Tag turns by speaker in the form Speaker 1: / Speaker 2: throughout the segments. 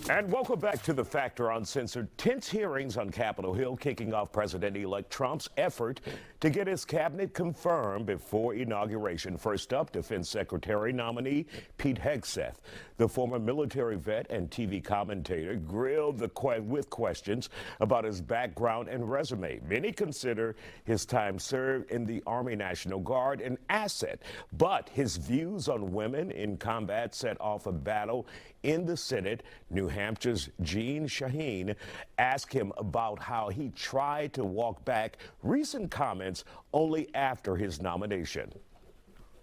Speaker 1: And welcome back to the Factor Uncensored. Tense hearings on Capitol Hill kicking off President-elect Trump's effort to get his cabinet confirmed before inauguration. First up, Defense Secretary nominee Pete Hegseth. The former military vet and TV commentator grilled with questions about his background and resume. Many consider his time served in the Army National Guard an asset, but his views on women in combat set off a battle in the Senate. New Hampshire's Jeanne Shaheen asked him about how he tried to walk back recent comments only after his nomination.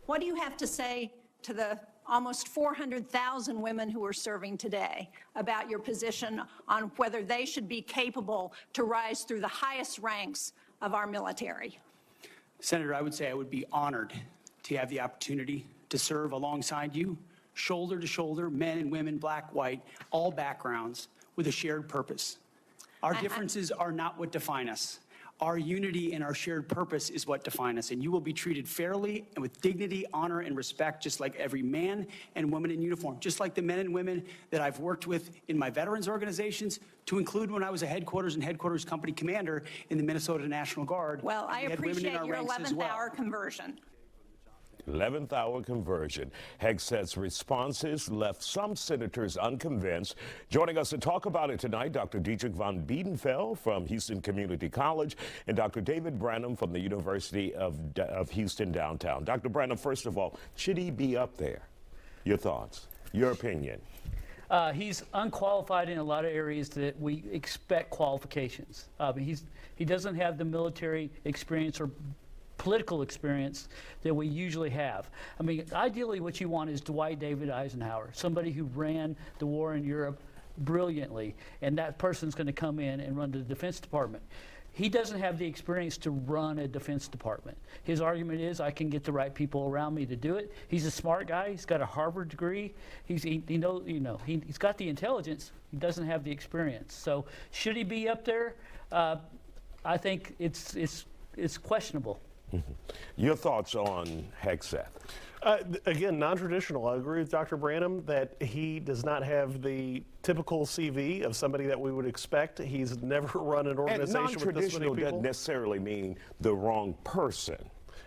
Speaker 2: What do you have to say to the almost 400,000 women who are serving today about your position on whether they should be capable to rise through the highest ranks of our military?
Speaker 3: Senator, I would say I would be honored to have the opportunity to serve alongside you, shoulder to shoulder, men and women, black, white, all backgrounds, with a shared purpose. Our differences are not what define us. Our unity and our shared purpose is what define us, and you will be treated fairly and with dignity, honor, and respect, just like every man and woman in uniform, just like the men and women that I've worked with in my veterans organizations, to include when I was a headquarters and headquarters company commander in the Minnesota National Guard.
Speaker 2: Well, I appreciate your 11th hour conversion.
Speaker 1: 11th hour conversion. Hegseth's responses left some senators unconvinced. Joining us to talk about it tonight, Dr. Dietrich von Biedenfeld from Houston Community College and Dr. David Branham from the University of Houston downtown. Dr. Branham, first of all, should he be up there? Your thoughts, your opinion?
Speaker 4: He's unqualified in a lot of areas that we expect qualifications. He doesn't have the military experience or political experience that we usually have. I mean, ideally what you want is Dwight David Eisenhower, somebody who ran the war in Europe brilliantly, and that person's going to come in and run the Defense Department. He doesn't have the experience to run a Defense Department. His argument is, I can get the right people around me to do it. He's a smart guy. He's got a Harvard degree. He's got the intelligence. He doesn't have the experience. So should he be up there? I think it's questionable.
Speaker 1: Your thoughts on Hegseth?
Speaker 5: Again, non-traditional. I agree with Dr. Branham that he does not have the typical CV of somebody that we would expect. He's never run an organization with this many people.
Speaker 1: Doesn't necessarily mean the wrong person.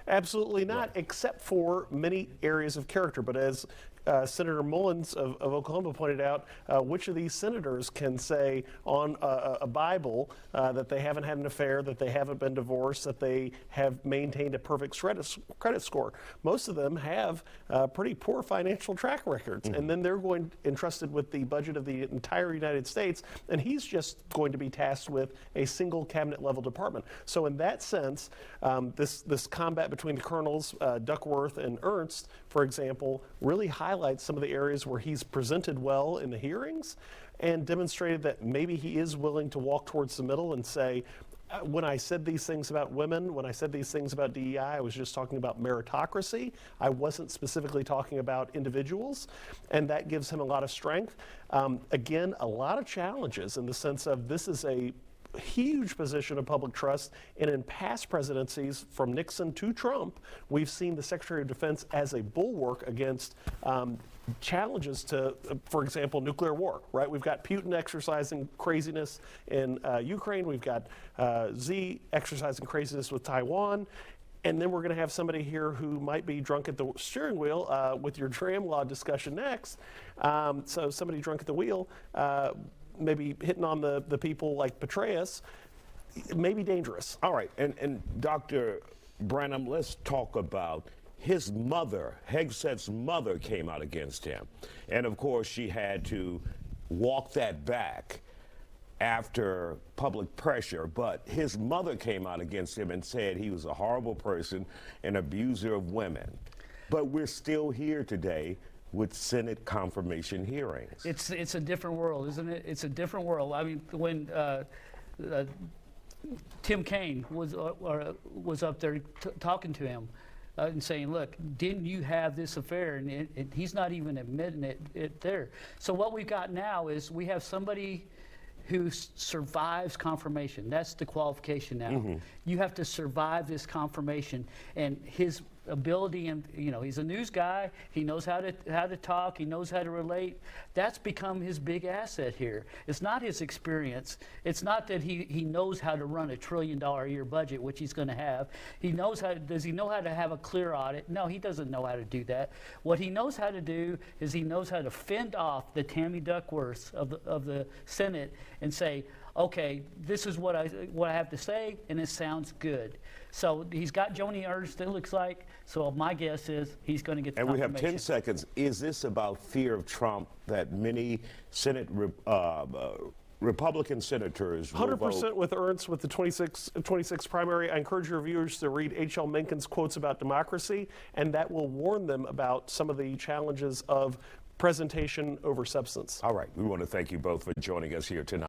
Speaker 5: Absolutely not, except for many areas of character. But as Senator Mullins of Oklahoma pointed out, which of these senators can say on a Bible that they haven't had an affair, that they haven't been divorced, that they have maintained a perfect credit score? Most of them have pretty poor financial track records, and then they're entrusted with the budget of the entire United States, and he's just going to be tasked with a single cabinet level department. So in that sense, this combat between the colonels, Duckworth and Ernst, for example, really highlights some of the areas where he's presented well in the hearings and demonstrated that maybe he is willing to walk towards the middle and say, when I said these things about women, when I said these things about DEI, I was just talking about meritocracy. I wasn't specifically talking about individuals, and that gives him a lot of strength. Again, a lot of challenges in the sense of this is a huge position of public trust, and in past presidencies from Nixon to Trump, we've seen the Secretary of Defense as a bulwark against challenges to, for example, nuclear war, right? We've got Putin exercising craziness in Ukraine, we've got Xi exercising craziness with Taiwan, and then we're going to have somebody here who might be drunk at the steering wheel with your dram law discussion next. So somebody drunk at the wheel, maybe hitting on the people like Petraeus, may be dangerous.
Speaker 1: All right, and Dr. Branham, let's talk about his mother. Hegseth's mother came out against him. And of course, she had to walk that back after public pressure, but his mother came out against him and said he was a horrible person, an abuser of women. But we're still here today with Senate confirmation hearings.
Speaker 4: It's a different world, isn't it? It's a different world. I mean, when Tim Kaine was up there talking to him and saying, look, didn't you have this affair? And he's not even admitting it there. So what we've got now is we have somebody who survives confirmation. That's the qualification now. You have to survive this confirmation, and his ability, and he's a news guy. He knows how to talk. He knows how to relate. That's become his big asset here. It's not his experience. It's not that he knows how to run $1 trillion a year budget, which he's going to have. He knows how. Does he know how to have a clear audit? No, he doesn't know how to do that. What he knows how to do is he knows how to fend off the Tammy Duckworths of the Senate and say, okay, this is what I have to say, and it sounds good. So he's got Joni Ernst, it looks like. So my guess is he's going to get the
Speaker 1: And we have
Speaker 4: confirmation.
Speaker 1: 10 seconds. Is this about fear of Trump that many Senate Republican senators will
Speaker 5: 100%
Speaker 1: vote?
Speaker 5: with Ernst with the 26 primary. I encourage your viewers to read H.L. Mencken's quotes about democracy, and that will warn them about some of the challenges of presentation over substance.
Speaker 1: All right. We want to thank you both for joining us here tonight.